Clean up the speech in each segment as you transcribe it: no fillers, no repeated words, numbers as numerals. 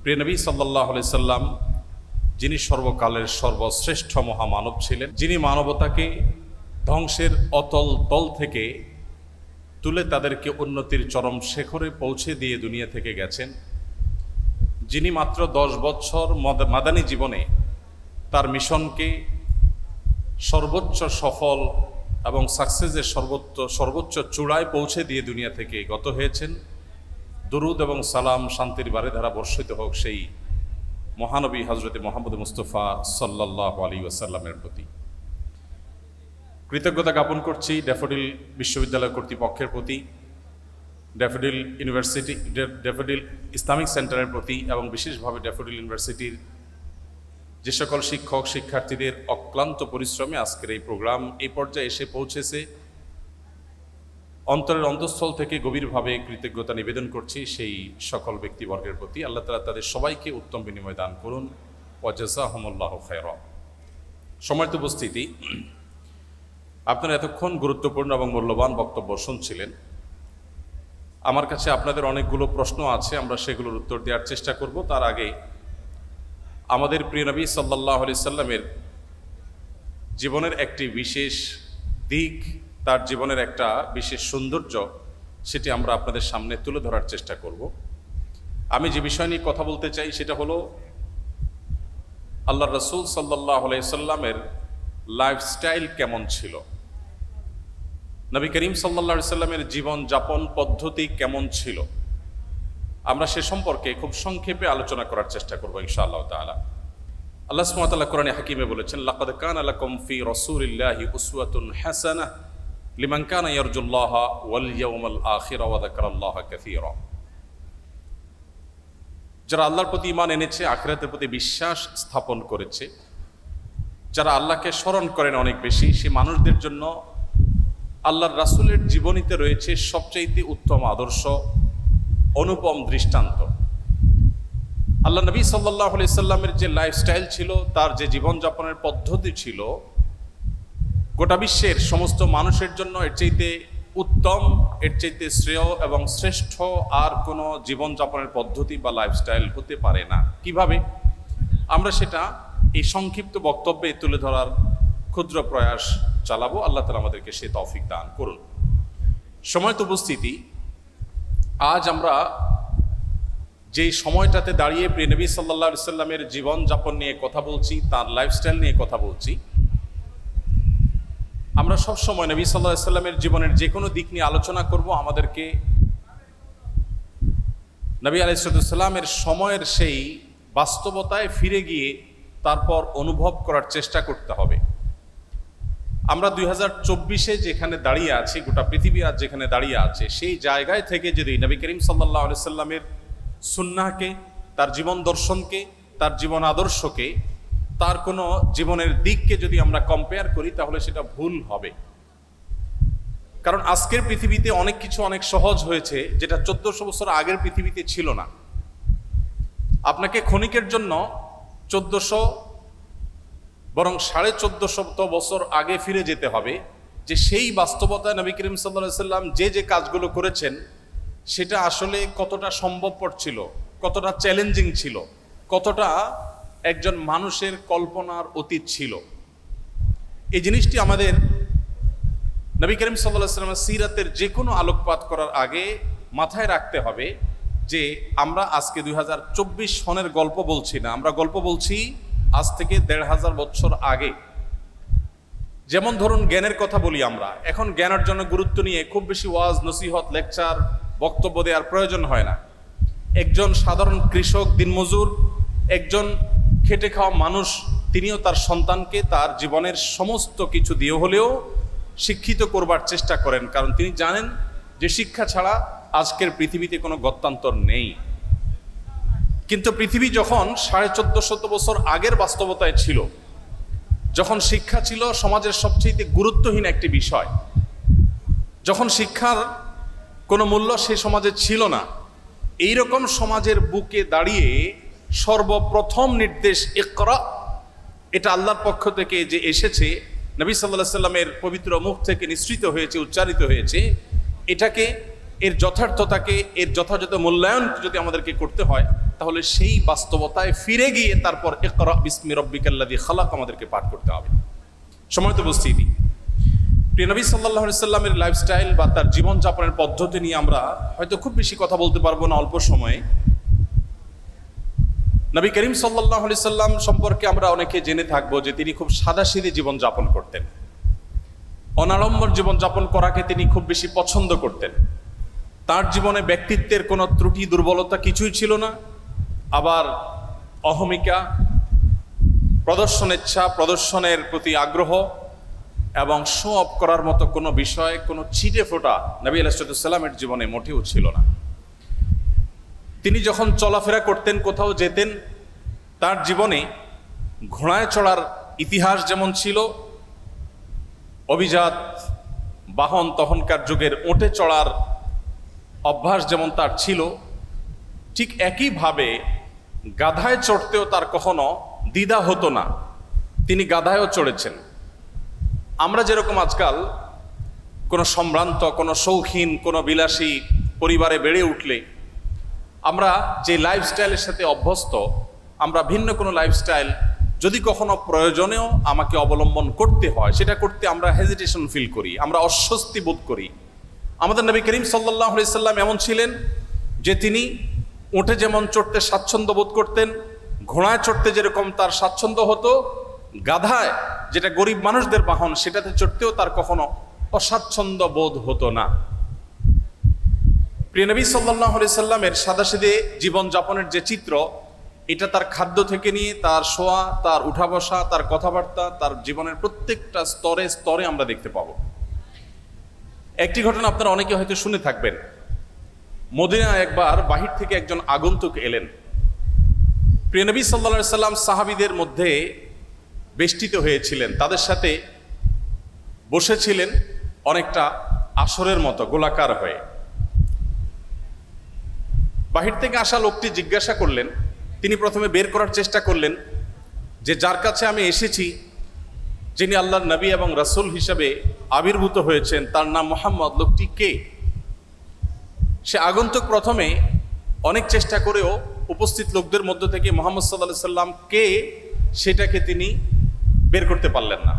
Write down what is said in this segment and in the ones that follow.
প্রিয় নবী সাল্লাল্লাহু আলাইহি সাল্লাম যিনি সর্বকালের সর্বশ্রেষ্ঠ মহামানব ছিলেন, যিনি মানবতাকে ধ্বংসের অতল তল থেকে তুলে তাদেরকে উন্নতির চরম শিখরে পৌঁছে দিয়ে দুনিয়া থেকে গেছেন, যিনি মাত্র 10 বছর মাদানী জীবনে তার মিশনকে সর্বোচ্চ সফল এবং সাকসেসের সর্বোচ্চ চূড়ায় পৌঁছে দিয়ে দুনিয়া থেকে গত হয়েছেন। দুরুদ এবং সালাম শান্তির বারিধারা বর্ষিত হোক সেই মহানবী হযরত মুহাম্মদ মুস্তাফা সাল্লাল্লাহু আলাইহি ওয়াসাল্লামের প্রতি। কৃতজ্ঞতা জ্ঞাপন করছি ড্যাফোডিল বিশ্ববিদ্যালয় কর্তৃপক্ষের প্রতি, ড্যাফোডিল ইউনিভার্সিটি, ড্যাফোডিল ইসলামিক সেন্টারের প্রতি এবং বিশেষভাবে ড্যাফোডিল ইউনিভার্সিটির যে সকল শিক্ষক শিক্ষার্থীদের অক্লান্ত পরিশ্রমে আজকের এই প্রোগ্রাম এই পর্যায়ে এসে পৌঁছেছে। অন্তরের অন্তঃস্থল থেকে গভীরভাবে কৃতজ্ঞতা নিবেদন করছি সেই সকল ব্যক্তিবর্গের প্রতি। আল্লাহ তাআলা তাদের সবাইকে উত্তম বিনিময় দান করুন। ওয়া জাযাহুমুল্লাহু খায়রা। সম্মানিত উপস্থিতি, আপনারা এতক্ষণ গুরুত্বপূর্ণ এবং মূল্যবান বক্তব্য শুনছিলেন। আমার কাছে আপনাদের অনেকগুলো প্রশ্ন আছে, আমরা সেগুলোর উত্তর দেওয়ার চেষ্টা করব। তার আগে আমাদের প্রিয় নবী সাল্লাল্লাহু আলাইহি সাল্লামের জীবনের একটি বিশেষ দিক, তার জীবনের একটা বিশেষ সৌন্দর্য, সেটি আমরা আপনাদের সামনে তুলে ধরার চেষ্টা করব। আমি যে বিষয় নিয়ে কথা বলতে চাই সেটা হলো আল্লাহর রাসূল সাল্লাল্লাহু আলাইহি সাল্লামের লাইফস্টাইল কেমন ছিল, নবী করিম সাল্লাল্লাহু আলাইহি সাল্লামের জীবন যাপন পদ্ধতি কেমন ছিল। আমরা সে সম্পর্কে খুব সংক্ষেপে আলোচনা করার চেষ্টা করব ইনশাআল্লাহ তাআলা। আল্লাহ সুবহানাহু ওয়া তাআলা কোরআনে হাকিমে বলেছেন, লাকাদ কানা লাকুম ফি রাসূলিল্লাহি উসওয়াতুন হাসানাহ লিমান কানা ইয়ারজুল্লাহা ওয়াল ইয়াউমাল আখিরা ওয়া যাকারাল্লাহা কাসীরা। যারা আল্লাহর প্রতি ঈমান এনেছে, আখিরাতের প্রতি বিশ্বাস স্থাপন করেছে, যারা আল্লাহকে স্মরণ করেন অনেক বেশি, সেই মানুষদের জন্য আল্লাহর রাসূলের জীবনীতে রয়েছে সবচাইতে উত্তম আদর্শ, অনুপম দৃষ্টান্ত। আল্লাহ নবী সাল্লাল্লাহু আলাইহি সাল্লামের যে লাইফস্টাইল ছিল, তার যে জীবনযাপনের পদ্ধতি ছিল, গোটা বিশ্বের সমস্ত মানুষের জন্য এর চাইতে উত্তম, এর চাইতে শ্রেয় এবং শ্রেষ্ঠ আর কোনো জীবনযাপনের পদ্ধতি বা লাইফস্টাইল হতে পারে না। কিভাবে? আমরা সেটা এই সংক্ষিপ্ত বক্তব্যে তুলে ধরার ক্ষুদ্র প্রয়াস চালাবো। আল্লাহ তাআলা আমাদেরকে সে তৌফিক দান করুন। সম্মানিত উপস্থিতি, আজ আমরা যেই সময়টাতে দাঁড়িয়ে প্রিয় নবী সাল্লাল্লাহু আলাইহি সাল্লামের জীবনযাপন নিয়ে কথা বলছি, তার লাইফস্টাইল নিয়ে কথা বলছি, আমরা সব সময় নবী সাল্লাল্লাহু আলাইহি সাল্লামের জীবনের যে কোনো দিক নিয়ে আলোচনা করব। আমাদেরকে নবী আলাইহিস সালামের সময়ের সেই বাস্তবতায় ফিরে গিয়ে তারপর অনুভব করার চেষ্টা করতে হবে। আমরা 2024-এ যেখানে দাঁড়িয়ে আছি, গোটা পৃথিবী আজ যেখানে দাঁড়িয়ে আছে, সেই জায়গায় থেকে যদি নবী করিম সাল্লাল্লাহু আলাইহি সাল্লামের সুন্নাহকে, তার জীবন দর্শনকে, তার জীবন আদর্শকে, তার কোনো জীবনের দিককে যদি আমরা কম্পেয়ার করি, তাহলে সেটা ভুল হবে। কারণ আজকের পৃথিবীতে অনেক কিছু অনেক সহজ হয়েছে, যেটা 1400 বছর আগের পৃথিবীতে ছিল না। আপনাকে ক্ষণিকের জন্য 1400 বরং 1450 বছর আগে ফিরে যেতে হবে, যে সেই বাস্তবতায় নবী করিম সাল্লাল্লাহু আলাইহি সাল্লাম যে যে কাজগুলো করেছেন সেটা আসলে কতটা সম্ভবপর ছিল, কতটা চ্যালেঞ্জিং ছিল, কতটা একজন মানুষের কল্পনার অতীত ছিল। এই জিনিসটি আমাদের নবী করিম সাল্লাল্লাহু আলাইহি সাল্লামের সিরাতের যে কোনো আলোকপাত করার আগে মাথায় রাখতে হবে যে আমরা আজকে 2024 সনের গল্প বলছি না, আমরা গল্প বলছি আজ থেকে 1500 বছর আগে। যেমন ধরুন জ্ঞানের কথা বলি, আমরা এখন জ্ঞান অর্জনের গুরুত্ব নিয়ে খুব বেশি ওয়াজ, নসিহত, লেকচার, বক্তব্য দেওয়ার প্রয়োজন হয় না। একজন সাধারণ কৃষক, দিনমজুর, একজন খেটে খাওয়া মানুষ, তিনিও তার সন্তানকে তার জীবনের সমস্ত কিছু দিয়ে হলেও শিক্ষিত করবার চেষ্টা করেন, কারণ তিনি জানেন যে শিক্ষা ছাড়া আজকের পৃথিবীতে কোনো গত্যান্তর নেই। কিন্তু পৃথিবী যখন 1450 বছর আগের বাস্তবতায় ছিল, যখন শিক্ষা ছিল সমাজের সবচেয়ে গুরুত্বহীন একটি বিষয়, যখন শিক্ষার কোনো মূল্য সে সমাজে ছিল না, এইরকম সমাজের বুকে দাঁড়িয়ে সর্বপ্রথম নির্দেশ ইকরা, এটা আল্লাহর পক্ষ থেকে যে এসেছে, নবী সাল্লাল্লাহু আলাইহি সাল্লামের পবিত্র মুখ থেকে নিঃসৃত হয়েছে, উচ্চারিত হয়েছে, এটাকে এর যথার্থতাকে, এর যথাযথ মূল্যায়ন যদি আমাদেরকে করতে হয়, তাহলে সেই বাস্তবতায় ফিরে গিয়ে তারপর ইকরা বিসমি রাব্বিকাল্লাযী খালাক আমাদেরকে পাঠ করতে হবে। সম্মানিত উপস্থিতি, প্রিয় নবী সাল্লাল্লাহু আলাইহি সাল্লামের লাইফস্টাইল বা তার জীবনযাপনের পদ্ধতি নিয়ে আমরা হয়তো খুব বেশি কথা বলতে পারবো না অল্প সময়ে। নবী করিম সাল্লাল্লাহু আলাইহি সাল্লাম সম্পর্কে আমরা অনেকে জেনে থাকবো যে তিনি খুব সাদাসিধে জীবনযাপন করতেন, অনাড়ম্বর জীবনযাপন করাকে তিনি খুব বেশি পছন্দ করতেন। তার জীবনে ব্যক্তিত্বের কোনো ত্রুটি দুর্বলতা কিছুই ছিল না। আবার অহমিকা, প্রদর্শনেচ্ছা, প্রদর্শনের প্রতি আগ্রহ এবং শো অফ করার মতো কোনো বিষয়, কোনো ছিটে ফোটা নবী আলাইহিস সালামের জীবনে মোটেও ছিল না। তিনি যখন চলাফেরা করতেন, কোথাও যেতেন, তার জীবনে ঘোড়ায় চড়ার ইতিহাস যেমন ছিল, অভিজাত বাহন তখনকার যুগের উটে চড়ার অভ্যাস যেমন তার ছিল, ঠিক একইভাবে গাধায় চড়তেও তার কখনো দ্বিধা হতো না। তিনি গাধায়ও চড়েছেন। আমরা যেরকম আজকাল কোনো সম্ভ্রান্ত, কোনো শৌখিন, কোনো বিলাসী পরিবারে বেড়ে উঠলে আমরা যে লাইফস্টাইলের সাথে অভ্যস্ত, আমরা ভিন্ন কোনো লাইফস্টাইল যদি কখনো প্রয়োজনেও আমাকে অবলম্বন করতে হয়, সেটা করতে আমরা হেজিটেশন ফিল করি, আমরা অস্বস্তি বোধ করি। আমাদের নবী করিম সাল্লাল্লাহু আলাইহি সাল্লাম এমন ছিলেন যে তিনি উঠে যেমন চড়তে স্বাচ্ছন্দ্য বোধ করতেন, ঘোড়ায় চড়তে যেরকম তার স্বাচ্ছন্দ্য হতো, গাধায়, যেটা গরিব মানুষদের বাহন, সেটাতে চড়তেও তার কখনো অস্বাচ্ছন্দ্য বোধ হতো না। প্রিয় নবী সাল্লাল্লাহু আলাইহি সাল্লামের সাদাসিধে জীবনযাপনের যে চিত্র, এটা তার খাদ্য থেকে নিয়ে তার শোয়া, তার উঠা বসা, তার কথাবার্তা, তার জীবনের প্রত্যেকটা স্তরে স্তরে আমরা দেখতে পাবো। একটি ঘটনা আপনারা অনেকে হয়তো শুনে থাকবেন। মদিনায় একবার বাহির থেকে একজন আগন্তুক এলেন। প্রিয় নবী সাল্লাল্লাহু আলাইহি সাল্লাম সাহাবীদের মধ্যে বেষ্টিত হয়েছিলেন, তাদের সাথে বসেছিলেন অনেকটা আসরের মতো গোলাকার হয়ে। বাহির থেকে আসা লোকটি জিজ্ঞাসা করলেন, তিনি প্রথমে বের করার চেষ্টা করলেন যে যার কাছে আমি এসেছি, যিনি আল্লাহর নবী এবং রাসূল হিসাবে আবির্ভূত হয়েছেন, তার নাম মুহাম্মদ, লোকটি কে? সে আগন্তুক প্রথমে অনেক চেষ্টা করেও উপস্থিত লোকদের মধ্য থেকে মুহাম্মদ সাল্লাল্লাহু আলাইহি সাল্লাম কে সেটাকে তিনি বের করতে পারলেন না।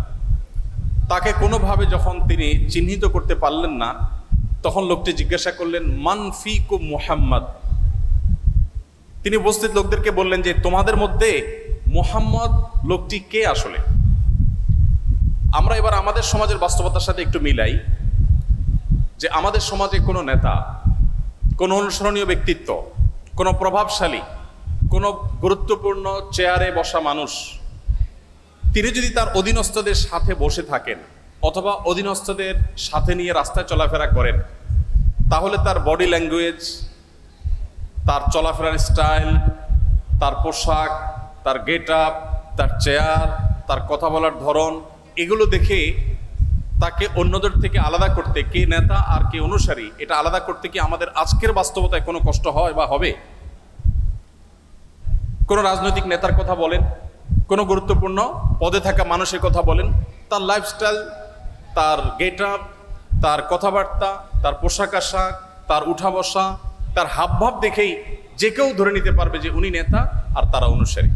তাকে কোনোভাবে যখন তিনি চিহ্নিত করতে পারলেন না, তখন লোকটি জিজ্ঞাসা করলেন, মান ফিকুম মুহাম্মদ। তিনি উপস্থিত লোকদেরকে বললেন যে তোমাদের মধ্যে মুহাম্মদ লোকটি কে আসলে? আমরা এবার আমাদের সমাজের বাস্তবতার সাথে একটু মিলাই যে আমাদের সমাজে কোনো নেতা, কোনো অনুসরণীয় ব্যক্তিত্ব, কোনো প্রভাবশালী, কোনো গুরুত্বপূর্ণ চেয়ারে বসা মানুষ, তিনি যদি তার অধীনস্থদের সাথে বসে থাকেন অথবা অধীনস্থদের সাথে নিয়ে রাস্তায় চলাফেরা করেন, তাহলে তার বডি ল্যাঙ্গুয়েজ, তার চলাফেরার স্টাইল, তার পোশাক, তার গেট আপ, তার চেয়ার, তার কথা বলার ধরন, এগুলো দেখে তাকে অন্যদের থেকে আলাদা করতে, কে নেতা আর কে অনুসারী, এটা আলাদা করতে কি আমাদের আজকের বাস্তবতায় কোনো কষ্ট হয় বা হবে? কোনো রাজনৈতিক নেতার কথা বলেন, কোনো গুরুত্বপূর্ণ পদে থাকা মানুষের কথা বলেন, তার লাইফস্টাইল, তার গেট আপ, তার কথাবার্তা, তার পোশাক আশাক, তার উঠা বসা, তার হাবভাব দেখেই যে কেউ ধরে নিতে পারবে যে উনি নেতা আর তারা অনুসারী।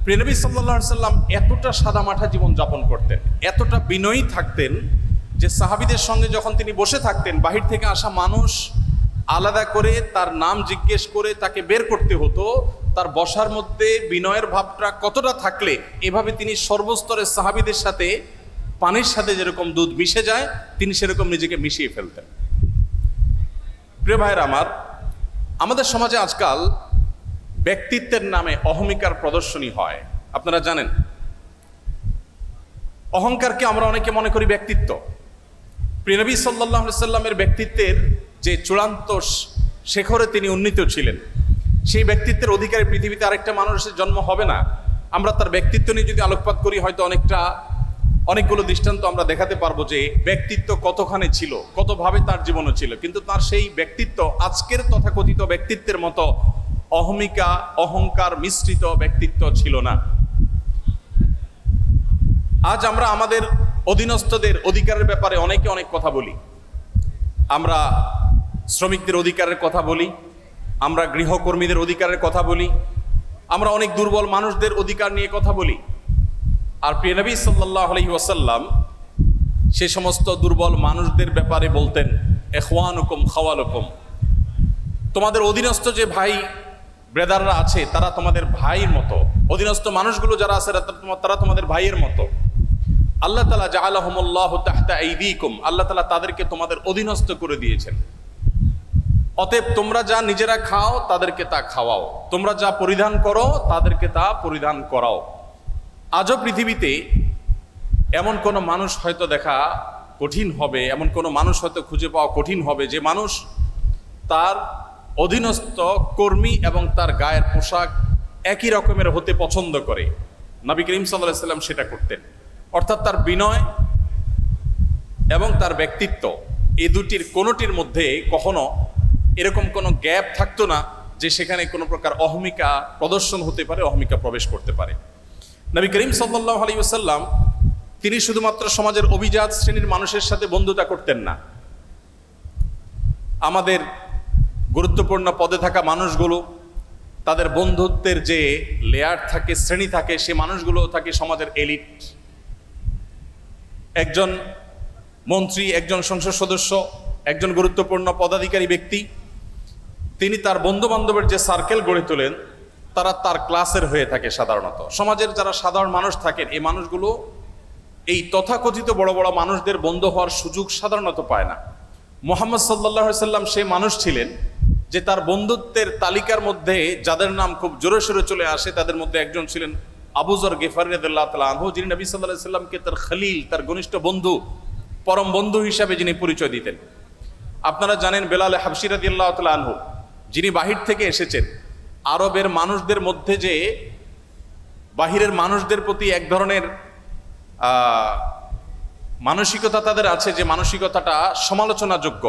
প্রিয় নবী সাল্লাল্লাহু আলাইহি সাল্লাম এতটা সাদামাঠা জীবন যাপন করতেন, এতটা বিনয়ী থাকতেন যে সাহাবীদের সঙ্গে যখন তিনি বসে থাকতেন, বাহির থেকে আসা মানুষ আলাদা করে তার নাম জিজ্ঞেস করে তাকে বের করতে হতো। তার বসার মধ্যে বিনয়ের ভাবটা কতটা থাকলে এভাবে তিনি সর্বস্তরের সাহাবীদের সাথে পানির সাথে যেরকম দুধ মিশে যায়, তিনি সেরকম নিজেকে মিশিয়ে ফেলতেন। প্রিয় ভাইয়ের আমার, আমাদের সমাজে আজকাল ব্যক্তিত্বের নামে অহমিকার প্রদর্শনী হয়। আপনারা জানেন, অহংকারকে আমরা অনেকে মনে করি ব্যক্তিত্ব। প্রিয় নবী সাল্লাল্লাহু আলাইহি সাল্লামের ব্যক্তিত্বের যে চূড়ান্ত শেখরে তিনি উন্নীত ছিলেন, সেই ব্যক্তিত্বের অধিকারী পৃথিবীতে আরেকটা মানুষের জন্ম হবে না। আমরা তার ব্যক্তিত্ব নিয়ে যদি আলোকপাত করি, হয়তো অনেকগুলো দৃষ্টান্ত আমরা দেখাতে পারবো যে ব্যক্তিত্ব কতখানি ছিল, কতভাবে তার জীবনও ছিল, কিন্তু তার সেই ব্যক্তিত্ব আজকের তথাকথিত ব্যক্তিত্বের মতো অহমিকা, অহংকার মিশ্রিত ব্যক্তিত্ব ছিল না। আজ আমরা আমাদের অধীনস্থদের অধিকারের ব্যাপারে অনেকে অনেক কথা বলি। আমরা শ্রমিকদের অধিকারের কথা বলি, আমরা গৃহকর্মীদের অধিকারের কথা বলি, আমরা অনেক দুর্বল মানুষদের অধিকার নিয়ে কথা বলি। আর প্রিয় নবী সাল্লাল্লাহু আলাইহি ওয়াসাল্লাম সে সমস্ত দুর্বল মানুষদের ব্যাপারে বলতেন, ইখওয়ানুকুম খাওয়ালুকুম, তোমাদের অধীনস্থ যে ভাই ব্রাদাররা আছে তারা তোমাদের ভাইয়ের মতো, অধীনস্থ মানুষগুলো যারা আছে তারা তোমাদের ভাইয়ের মতো। আল্লাহ তাআলা জাআলাহুমুল্লাহু তাহতা আইদিকুম, আল্লাহ তাআলা তাদেরকে তোমাদের অধীনস্থ করে দিয়েছেন। অতএব তোমরা যা নিজেরা খাও তাদেরকে তা খাওয়াও, তোমরা যা পরিধান করো তাদেরকে তা পরিধান করাও। আজও পৃথিবীতে এমন কোনো মানুষ হয়তো দেখা কঠিন হবে, এমন কোনো মানুষ হয়তো খুঁজে পাওয়া কঠিন হবে যে মানুষ তার অধীনস্থ কর্মী এবং তার গায়ের পোশাক একই রকমের হতে পছন্দ করে। নবী করিম সাল্লাল্লাহু আলাইহি ওয়াসাল্লাম সেটা করতেন। অর্থাৎ তার বিনয় এবং তার ব্যক্তিত্ব এই দুটির কোনোটির মধ্যে কখনো এরকম কোনো গ্যাপ থাকতো না যে সেখানে কোনো প্রকার অহমিকা প্রদর্শন হতে পারে, অহমিকা প্রবেশ করতে পারে। নবী করিম সাল্লাল্লাহু আলাইহি ওয়াসাল্লাম তিনি শুধুমাত্র সমাজের অভিজাত শ্রেণীর মানুষের সাথে বন্ধুতা করতেন না, আমাদের গুরুত্বপূর্ণ পদে থাকা মানুষগুলো তাদের বন্ধুত্বের যে লেয়ার থাকে, শ্রেণী থাকে, সে মানুষগুলো থাকে সমাজের এলিট। একজন মন্ত্রী, একজন সংসদ সদস্য, একজন গুরুত্বপূর্ণ পদাধিকারী ব্যক্তি, তিনি তার বন্ধু বান্ধবের যে সার্কেল গড়ে তোলেন তারা তার ক্লাসের হয়ে থাকে। সাধারণত সমাজের যারা সাধারণ মানুষ থাকেন এই মানুষগুলো এই তথাকথিত বড় বড় মানুষদের বন্ধু হওয়ার সুযোগ সাধারণত পায় না। মুহাম্মদ সাল্লাল্লাহু আলাইহি ওয়াসাল্লাম সে মানুষ ছিলেন যে তার বন্ধুত্বের তালিকার মধ্যে যাদের নাম খুব জোরে সোরে চলে আসে তাদের মধ্যে একজন ছিলেন আবু যর গিফারী রাদিয়াল্লাহু তাআলা আনহু, যিনি নবী সাল্লাল্লাহু আলাইহি ওয়াসাল্লামকে তার খলিল, তার ঘনিষ্ঠ বন্ধু, পরম বন্ধু হিসাবে যিনি পরিচয় দিতেন। আপনারা জানেন বেলাল হাবশী রাদিয়াল্লাহু তাআলা আনহু, যিনি বাহির থেকে এসেছেন। আরবের মানুষদের মধ্যে যে বাহিরের মানুষদের প্রতি এক ধরনের মানসিকতা তাদের আছে, যে মানসিকতাটা সমালোচনাযোগ্য,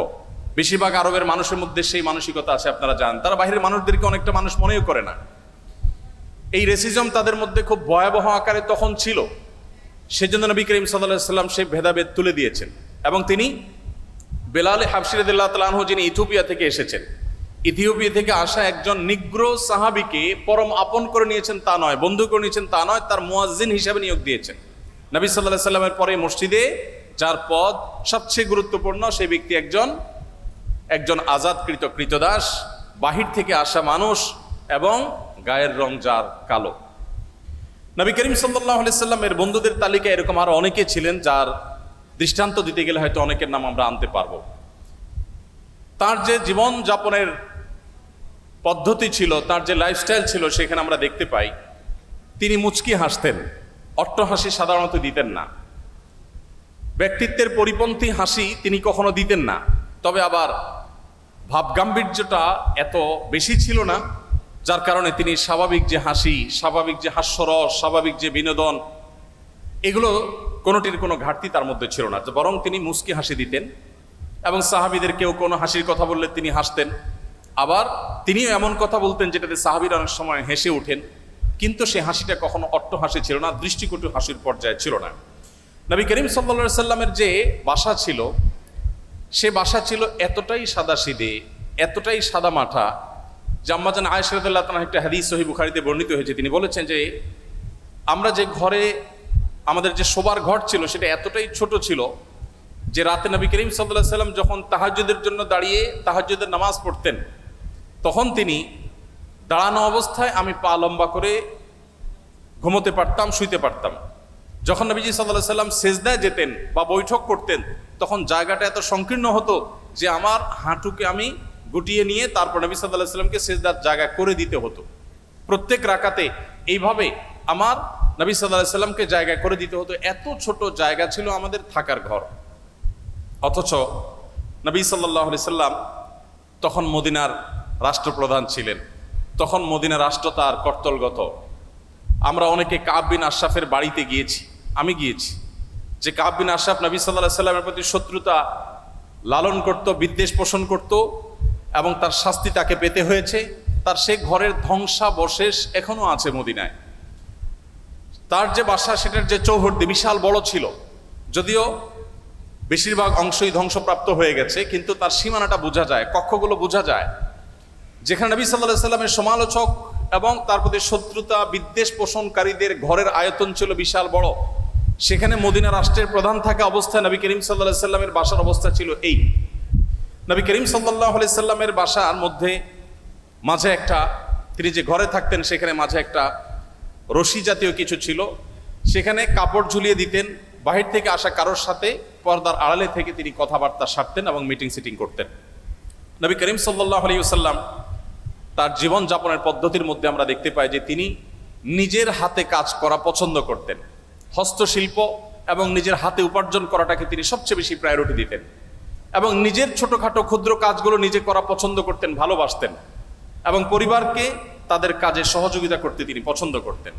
বেশিরভাগ আরবের মানুষের মধ্যে সেই মানসিকতা আছে। আপনারা জানেন তারা বাহিরের মানুষদেরকে অনেকটা মানুষ মনেও করে না। এই রেসিজম তাদের মধ্যে খুব ভয়াবহ আকারে তখন ছিল। সেজন্য নবী করিম সাল্লাল্লাহু আলাইহি ওয়াসাল্লাম সেই ভেদাভেদ তুলে দিয়েছেন এবং তিনি বেলাল হাবশী রাদিয়াল্লাহু তাআলা আনহু, যিনি ইথিওপিয়া থেকে এসেছেন, ইথিওপিয়া থেকে আসা একজন নিগ্রো সাহাবীকে পরম আপন করে নিয়েছেন তা নয়, বন্ধু করে নিয়েছেন তা নয়, তার মুয়াজ্জিন হিসেবে নিয়োগ দিয়েছেন। নবী সাল্লাল্লাহু আলাইহি ওয়াসাল্লামের পরে মসজিদে যার পদ সবচেয়ে গুরুত্বপূর্ণ সেই ব্যক্তি একজন আজাদকৃত কৃতদাস, বাহির থেকে আসা মানুষ এবং গায়ের রং যার কালো। নবী করিম সাল্লাল্লাহু আলাইহি ওয়াসাল্লামের বন্ধুদের তালিকায় এরকম আরো অনেকে ছিলেন যার দৃষ্টান্ত দিতে গেলে হয়তো অনেকের নাম আমরা আনতে পারবো। তার যে জীবন যাপনের পদ্ধতি ছিল, তার যে লাইফস্টাইল ছিল, সেখানে আমরা দেখতে পাই তিনি মুচকি হাসতেন, অট্ট হাসি সাধারণত দিতেন না, ব্যক্তিত্বের পরিপন্থী হাসি তিনি কখনো দিতেন না। তবে আবার ভাবগাম্ভীর্যটা এত বেশি ছিল না, যার কারণে তিনি স্বাভাবিক যে হাসি, স্বাভাবিক যে হাস্যরস, স্বাভাবিক যে বিনোদন, এগুলো কোনোটির কোনো ঘাটতি তার মধ্যে ছিল না, বরং তিনি মুচকি হাসি দিতেন এবং সাহাবীদের কেউ কোনো হাসির কথা বললে তিনি হাসতেন। আবার তিনিও এমন কথা বলতেন যেটাতে সাহাবীরা অনেক সময় হেসে ওঠেন, কিন্তু সে হাসিটা কখনো অট্ট হাসি ছিল না, দৃষ্টিকটু হাসির পর্যায়ে ছিল না। নবী করিম সাল্লাল্লাহু আলাইহি ওয়াসাল্লামের যে বাসা ছিল, সে বাসা ছিল এতটাই সাদাসিধে, এতটাই সাদামাঠা যে আম্মা জান আয়েশা রাদিয়াল্লাহু তাআলা একটা হাদিস সহিহ বুখারীতে বর্ণিত হয়েছে। তিনি বলেছেন যে আমরা যে ঘরে আমাদের যে শোবার ঘর ছিল সেটা এতটাই ছোট ছিল যে রাতে নবী করিম সাল্লাল্লাহু আলাইহি ওয়াসাল্লাম যখন তাহাজ্জুদের জন্য দাঁড়িয়ে তাহাজ্জুদের নামাজ পড়তেন, তখন তিনি দাঁড়ানো অবস্থায় আমি পা লম্বা করে ঘুমোতে পারতাম, শুইতে পারতাম। যখন নবীজি সাল্লাল্লাহু আলাইহি ওয়াসাল্লাম সেজদায় যেতেন বা বৈঠক করতেন, তখন জায়গাটা এত সংকীর্ণ হতো যে আমার হাঁটুকে আমি গুটিয়ে নিয়ে তারপর নবী সাল্লাল্লাহু আলাইহি ওয়াসাল্লামকে সেজদার জায়গা করে দিতে হতো। প্রত্যেক রাকাতে এইভাবে আমার নবী সাল্লাল্লাহু আলাইহি ওয়াসাল্লামকে জায়গা করে দিতে হতো। এত ছোট জায়গা ছিল আমাদের থাকার ঘর। অথচ নবী সাল্লাল্লাহু আলাইহি ওয়াসাল্লাম তখন মদিনার রাষ্ট্রপ্রধান ছিলেন, তখন মদিনা রাষ্ট্র তার কর্তলগত। আমরা অনেকে কাব বিন আশরাফের বাড়িতে গিয়েছি, আমি গিয়েছি, যে কাব বিন আশরাফ নবী সাল্লাল্লাহু আলাইহি ওয়াসাল্লামের প্রতি শত্রুতা লালন করত, বিদ্বেষ পোষণ করত এবং তার শাস্তি তাকে পেতে হয়েছে। তার সে ঘরের ধ্বংসাবশেষ এখনো আছে মদিনায়। তার যে বাসা সেটার যে চৌহদ্দি বিশাল বড় ছিল, যদিও বেশিরভাগ অংশই ধ্বংসপ্রাপ্ত হয়ে গেছে, কিন্তু তার সীমানাটা বোঝা যায়, কক্ষগুলো বোঝা যায়। যেখানে নবী সাল্লাল্লাহু আলাইহি সাল্লামের সমালোচক এবং তার প্রতি শত্রুতা বিদ্বেষ পোষণকারীদের ঘরের আয়তন ছিল বিশাল বড়, সেখানে মদিনা রাষ্ট্রের প্রধান থাকা অবস্থায় নবী করিম সাল্লাল্লাহু আলাইহি সাল্লামের বাসার অবস্থা ছিল এই। নবী করিম সাল্লাল্লাহু আলাইহি সাল্লামের বাসার মধ্যে মাঝে একটা, তিনি যে ঘরে থাকতেন সেখানে মাঝে একটা রশি জাতীয় কিছু ছিল, সেখানে কাপড় ঝুলিয়ে দিতেন। বাহির থেকে আসা কারোর সাথে পর্দার আড়ালে থেকে তিনি কথাবার্তা সারতেন এবং মিটিং সিটিং করতেন। নবী করিম সাল্লাল্লাহু আলাইহি ওয়াসাল্লাম তার জীবনযাপনের পদ্ধতির মধ্যে আমরা দেখতে পাই যে তিনি নিজের হাতে কাজ করা পছন্দ করতেন। হস্তশিল্প এবং নিজের হাতে উপার্জন করাটাকে তিনি সবচেয়ে বেশি প্রায়োরিটি দিতেন এবং নিজের ছোটখাটো ক্ষুদ্র কাজগুলো নিজে করা পছন্দ করতেন, ভালোবাসতেন এবং পরিবারকে তাদের কাজে সহযোগিতা করতে তিনি পছন্দ করতেন।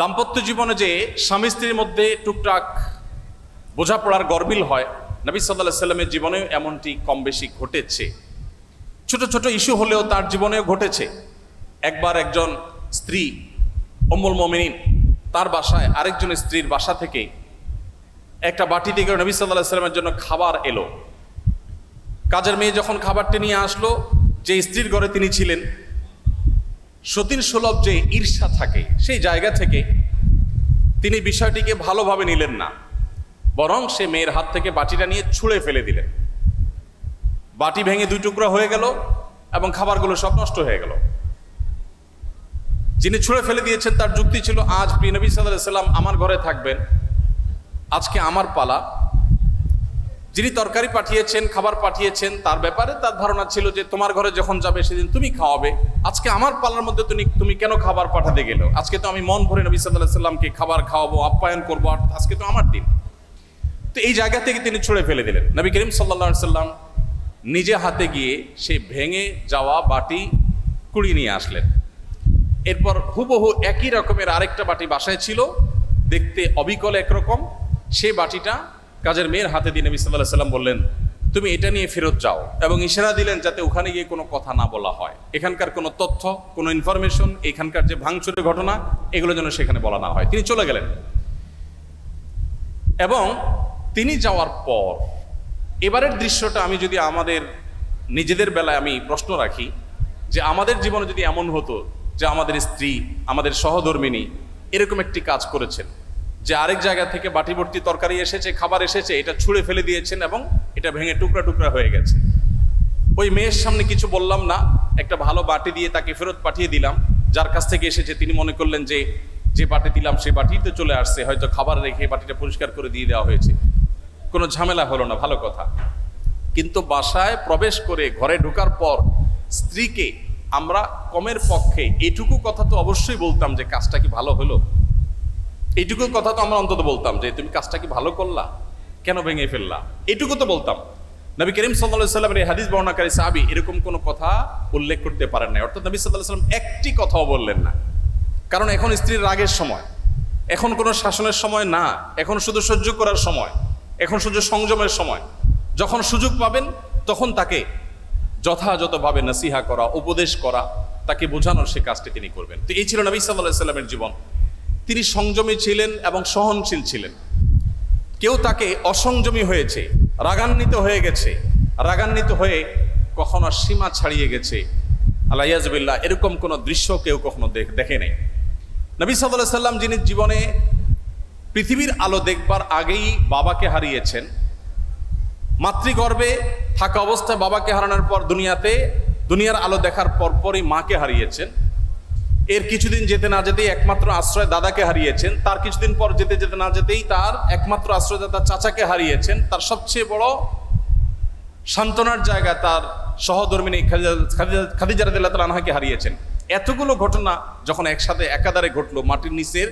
দাম্পত্য জীবনে যে স্বামী স্ত্রীর মধ্যে টুকটাক বোঝাপড়ার গরমিল হয়, নবী সাল্লাল্লাহু আলাইহি সাল্লামের জীবনেও এমনটি কম বেশি ঘটেছে। ছোট ছোট ইস্যু হলেও তার জীবনেও ঘটেছে। একবার একজন স্ত্রী উম্মুল মুমিনিন তার বাসায় আরেকজন স্ত্রীর বাসা থেকে একটা বাটি থেকে নবী সাল্লাল্লাহু আলাইহি সাল্লামের জন্য খাবার এলো। কাজের মেয়ে যখন খাবারটি নিয়ে আসলো, যে স্ত্রীর ঘরে তিনি ছিলেন, সতীন সুলভ যে ঈর্ষা থাকে সেই জায়গা থেকে তিনি বিষয়টিকে ভালোভাবে নিলেন না, বরং সে মেয়ের হাত থেকে বাটিটা নিয়ে ছুঁড়ে ফেলে দিলেন। বাটি ভেঙে দুই টুকরা হয়ে গেল এবং খাবারগুলো সব নষ্ট হয়ে গেল। যিনি ছুঁড়ে ফেলে দিয়েছেন তার যুক্তি ছিল, আজ প্রিয় নবী সাল্লাল্লাহু আলাইহি সাল্লাম আমার ঘরে থাকবেন, আজকে আমার পালা। যিনি তরকারি পাঠিয়েছেন, খাবার পাঠিয়েছেন, তার ব্যাপারে তার ধারণা ছিল যে তোমার ঘরে যখন যাবে সেদিন তুমি খাওয়াবে, আজকে আমার পালার মধ্যে তুমি কেন খাবার পাঠাতে গেলো? আজকে তো আমি মন ভরে নবী সাল্লাল্লাহু আলাইহি সাল্লামকে খাবার খাওয়াবো, আপ্যায়ন করবো, আর আজকে তো আমার দিন। তো এই জায়গা থেকে তিনি ছুঁড়ে ফেলে দিলেন। নবী করিম সাল্লাল্লাহু আলাইহি সাল্লাম নিজে হাতে গিয়ে সেই ভেঙে যাওয়া বাটি কুড়িয়ে নিয়ে আসলেন। এরপর হুবহু একই রকমের আরেকটা বাটি বাসায় ছিল, দেখতে অবিকল একরকম। সেই বাটিটা কাজের মেয়ের হাতে দিয়ে নবী সাল্লাল্লাহু আলাইহি সাল্লাম বললেন, তুমি এটা নিয়ে ফেরত যাও, এবং ইশারা দিলেন যাতে ওখানে গিয়ে কোনো কথা না বলা হয়, এখানকার কোনো তথ্য, কোনো ইনফরমেশন, এখানকার যে ভাঙচুরের ঘটনা, এগুলো যেন সেখানে বলা না হয়। তিনি চলে গেলেন এবং তিনি যাওয়ার পর এবারের দৃশ্যটা আমি যদি আমাদের নিজেদের বেলায় আমি প্রশ্ন রাখি যে আমাদের জীবনে যদি এমন হতো যে আমাদের স্ত্রী, আমাদের সহধর্মিণী এরকম একটি কাজ করেছেন যে আরেক জায়গা থেকে বাটি ভর্তি তরকারি এসেছে, খাবার এসেছে, এটা ছুঁড়ে ফেলে দিয়েছেন এবং এটা ভেঙে টুকরা টুকরা হয়ে গেছে। ওই মেয়ের সামনে কিছু বললাম না, একটা ভালো বাটি দিয়ে তাকে ফেরত পাঠিয়ে দিলাম। যার কাছ থেকে এসেছে তিনি মনে করলেন যে যে বাটি দিলাম সেই বাটিতে চলে আসছে, হয়তো খাবার রেখে বাটিটা পরিষ্কার করে দিয়ে দেওয়া হয়েছে, কোনো ঝামেলা হলো না, ভালো কথা। কিন্তু বাসায় প্রবেশ করে ঘরে ঢোকার পর স্ত্রীকে আমরা কমের পক্ষে এটুকু কথা তো অবশ্যই বলতাম যে কাজটা কি ভালো হলো, এইটুকু কথা তো আমরা অন্তত বলতাম যে তুমি কাজটা কি ভালো করলা, কেন ভেঙে ফেললা, এইটুকু তো বলতাম। নবী করিম সাল্লাল্লাহু আলাইহি সাল্লামের এই হাদিস বর্ণনাকারী সাহাবী এরকম কোনো কথা উল্লেখ করতে পারেন না, অর্থাৎ নবী সাল্লাল্লাহু আলাইহি সাল্লাম একটি কথাও বললেন না। কারণ এখন স্ত্রীর রাগের সময়, এখন কোনো শাসনের সময় না, এখন শুধু সহ্য করার সময়, এখন শুধু সংযমের সময়। যখন সুযোগ পাবেন তখন তাকে যথাযথভাবে নসিহা করা, উপদেশ করা, তাকে বোঝানোর সে কাজটি তিনি করবেন। তো এই ছিল নবী সাল্লাল্লাহু আলাইহি সাল্লামের জীবন। তিনি সংযমী ছিলেন এবং সহনশীল ছিলেন। কেউ তাকে অসংযমী হয়েছে, রাগান্বিত হয়ে গেছে, রাগান্বিত হয়ে কখনো সীমা ছাড়িয়ে গেছে, আল্লাহ ইয়াজবিল্লাহ, এরকম কোনো দৃশ্য কেউ কখনো দেখে নেই। নবী সাল্লাল্লাহু আলাইহি সাল্লাম যিনি জীবনে পৃথিবীর আলো দেখবার আগেই বাবাকে হারিয়েছেন, মাতৃগর্ভে থাকা অবস্থায় বাবাকে হারানোর পর দুনিয়ার আলো দেখার পরপরই মাকে হারিয়েছেন। এর কিছুদিন যেতে না যেতেই একমাত্র আশ্রয় দাদাকে হারিয়েছেন। তার কিছুদিন পর যেতে না যেতেই তার একমাত্র আশ্রয়দাতা চাচাকে হারিয়েছেন। তার সবচেয়ে বড় সান্ত্বনার জায়গা তার সহধর্মিণী খাদিজা রাদিয়াল্লাহু তাআলা আনহাকে হারিয়েছেন। এতগুলো ঘটনা যখন একসাথে একাধারে ঘটলো, মাটির নিচের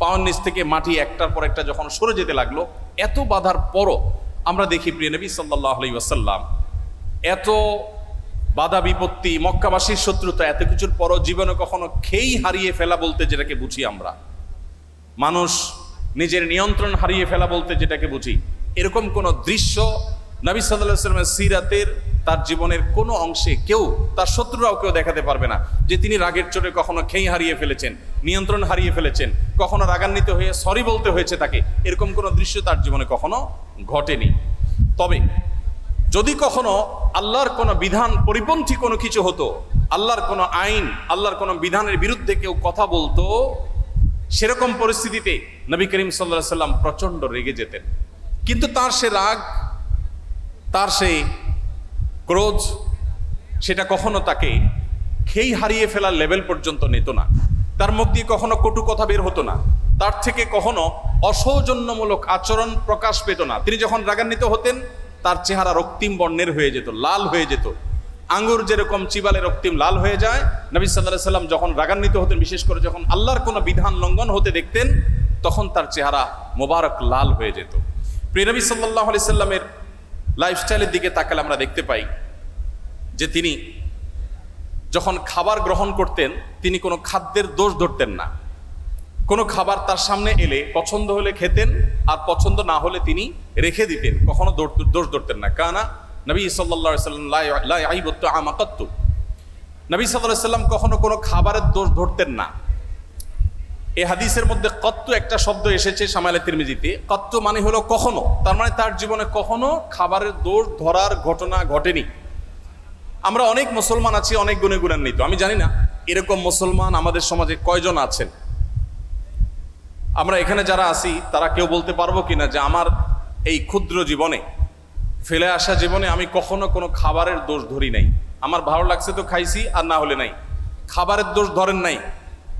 পাওয়ার নিচ থেকে মাটি একটার পর একটা যখন সরে যেতে লাগলো, এত বাধার পরও আমরা দেখি প্রিয় নবী সাল্লাল্লাহু আলাইহি ওয়াসাল্লাম এত বাধা বিপত্তি, মক্কাবাসীর শত্রুতা, এত কিছুর পরও জীবনে কখনো খেই হারিয়ে ফেলা বলতে যেটাকে বুঝি আমরা, মানুষ নিজের নিয়ন্ত্রণ হারিয়ে ফেলা বলতে যেটাকে বুঝি, এরকম কোন দৃশ্য নবী সাল্লাল্লাহু আলাইহি ওয়াসাল্লামের সিরাতের তার জীবনের কোনো অংশে কেউ, তার শত্রুরাও কেউ দেখাতে পারবে না যে তিনি রাগের চোটে কখনো খেই হারিয়ে ফেলেছেন, নিয়ন্ত্রণ হারিয়ে ফেলেছেন, কখনো রাগান্বিত হয়ে সরি বলতে হয়েছে তাকে, এরকম কোনো দৃশ্য তার জীবনে কখনো ঘটেনি। তবে যদি কখনো আল্লাহর কোনো বিধান পরিপন্থী কোনো কিছু হতো, আল্লাহর কোনো আইন, আল্লাহর কোনো বিধানের বিরুদ্ধে কেউ কথা বলতো, সেরকম পরিস্থিতিতে নবী করিম সাল্লাল্লাহু আলাইহি সাল্লাম প্রচন্ড রেগে যেতেন। কিন্তু তার সে রাগ, তার সেই ক্রোধ, সেটা কখনো তাকে খেই হারিয়ে ফেলার লেভেল পর্যন্ত নিত না। তার মুখ দিয়ে কখনো কটু কথা বের হতো না, তার থেকে কখনো অসৌজন্যমূলক আচরণ প্রকাশ পেত না। তিনি যখন রাগান্বিত হতেন তার চেহারা রক্তিম বর্ণের হয়ে যেত, লাল হয়ে যেত। আঙ্গুর যেরকম চিবালে রক্তিম লাল হয়ে যায়, নবী সাল্লাল্লাহু আলাইহি সাল্লাম যখন রাগান্বিত হতেন, বিশেষ করে যখন আল্লাহর কোনো বিধান লঙ্ঘন হতে দেখতেন, তখন তার চেহারা মোবারক লাল হয়ে যেত। প্রিয় নবী সাল্লাল্লাহু আলাইহি সাল্লামের লাইফস্টাইলের দিকে তাকালে আমরা দেখতে পাই যে তিনি যখন খাবার গ্রহণ করতেন, তিনি কোনো খাদ্যের দোষ ধরতেন না। কোনো খাবার তার সামনে এলে পছন্দ হলে খেতেন, আর পছন্দ না হলে তিনি রেখে দিতেন, কখনো দোষ ধরতেন না। কানা নবী সাল্লাল্লাহু আলাইহি সাল্লাম লা ইয়াইবু তাআমা কাত্তু, নবী সাল্লাল্লাহু আলাইহি সাল্লাম কখনো কোনো খাবারের দোষ ধরতেন না। এই হাদিসের মধ্যে কত্তু একটা শব্দ এসেছে শামাইলে তিরমিজিতে। কত্তু মানে হলো কখনো, তার মানে তার জীবনে কখনো খাবারের দোষ ধরার ঘটনা ঘটেনি। আমরা অনেক মুসলমান আছি, অনেক গুণে গুণান্বিত। আমি জানি না এরকম মুসলমান আমাদের সমাজে কয়জন আছেন। আমরা এখানে যারা আছি তারা কেউ বলতে পারবো কিনা যে আমার এই ক্ষুদ্র জীবনে, ফেলে আসা জীবনে আমি কখনো কোনো খাবারের দোষ ধরি নাই। আমার ভালো লাগছে তো খাইছি, আর না হলে নাই। খাবারের দোষ ধরেন নাই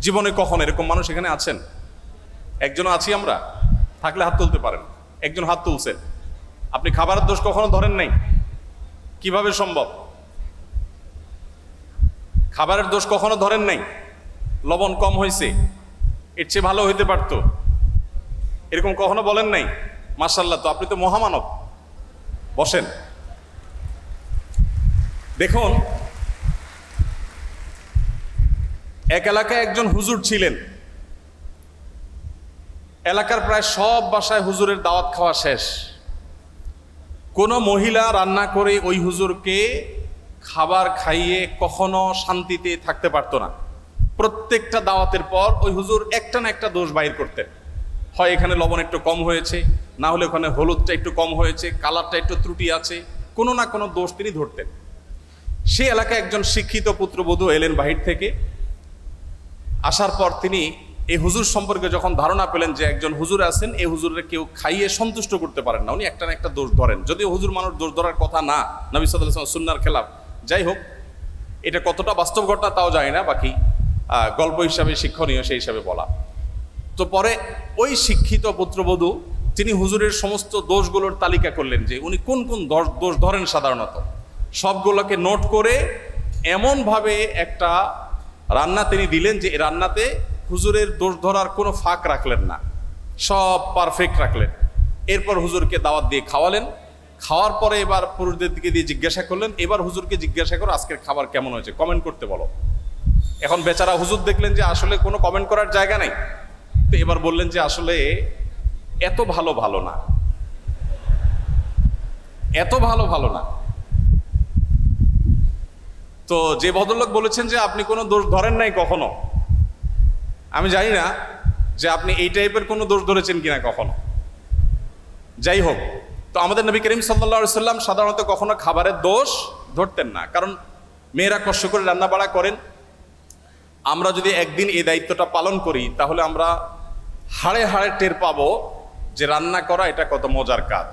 জীবনে কখনো, এরকম মানুষ এখানে আছেন? একজন আছি আমরা? থাকলে হাত তুলতে পারেন। একজন হাত তুলছেন। আপনি খাবারের দোষ কখনো ধরেন নাই? কিভাবে সম্ভব? খাবারের দোষ কখনো ধরেন নাই? লবণ কম হয়েছে, এর চেয়ে ভালো হইতে পারত, এরকম কখনো বলেন নাই? মাশাআল্লাহ, তো আপনি তো মহামানব। বসেন। দেখুন, এক এলাকায় একজন হুজুর ছিলেন। এলাকার প্রায় সব বাসায় হুজুরের দাওয়াত খাওয়া শেষ। কোনো মহিলা রান্না করে ওই হুজুরকে খাবার খাইয়ে কখনো শান্তিতে থাকতে পারতো না। প্রত্যেকটা দাওয়াতের পর ওই হুজুর একটা না একটা দোষ বাইর করতেন। হয় এখানে লবণ একটু কম হয়েছে, না হলে ওখানে হলুদটা একটু কম হয়েছে, কালারটা একটু ত্রুটি আছে, কোনো না কোনো দোষ তিনি ধরতেন। সেই এলাকায় একজন শিক্ষিত পুত্রবধূ এলেন বাহির থেকে। আসার পর তিনি এই হুজুর সম্পর্কে যখন ধারণা পেলেন যে একজন হুজুর আছেন, এই হুজুরের কেউ খাইয়ে সন্তুষ্ট করতে পারেন না, উনি একটা না একটা দোষ ধরেন। যদিও হুজুর মানুষ দোষ ধরার কথা না, নবী সাল্লাল্লাহু আলাইহি ওয়াসাল্লাম সুন্নাহর খেলাফ। যাই হোক, এটা কতটা বাস্তব ঘটনা তাও জানি না, বাকি গল্প হিসাবে শিক্ষণীয় সেই হিসাবে বলা। তো পরে ওই শিক্ষিত পুত্রবধূ তিনি হুজুরের সমস্ত দোষগুলোর তালিকা করলেন যে উনি কোন কোন দোষ ধরেন সাধারণত। সবগুলোকে নোট করে এমনভাবে একটা রান্না তিনি দিলেন যে রান্নাতে হুজুরের দোষ ধরার কোনো ফাঁক রাখলেন না, সব পারফেক্ট রাখলেন। এরপর হুজুরকে দাওয়াত দিয়ে খাওয়ালেন। খাওয়ার পরে এবার পুরুষদের দিকে দিয়ে জিজ্ঞাসা করলেন, এবার হুজুরকে জিজ্ঞাসা করো আজকের খাবার কেমন হয়েছে, কমেন্ট করতে বলো। এখন বেচারা হুজুর দেখলেন যে আসলে কোনো কমেন্ট করার জায়গা নেই, তো এবার বললেন যে আসলে এত ভালো না, এত ভালো না। তো যে ভদ্রলোক বলেছেন যে আপনি কোনো দোষ ধরেন নাই কখনো, আমি জানি না যে আপনি এই টাইপের কোনো দোষ ধরেছেন কিনা কখনো। যাই হোক, তো আমাদের নবী করিম সাল্লাল্লাহু আলাইহি সাল্লাম সাধারণত কখনো খাবারের দোষ ধরতেন না, কারণ মেয়েরা কষ্ট করে রান্না বাড়া করেন। আমরা যদি একদিন এই দায়িত্বটা পালন করি তাহলে আমরা হাড়ে হাড়ে টের পাবো যে রান্না করা এটা কত মজার কাজ।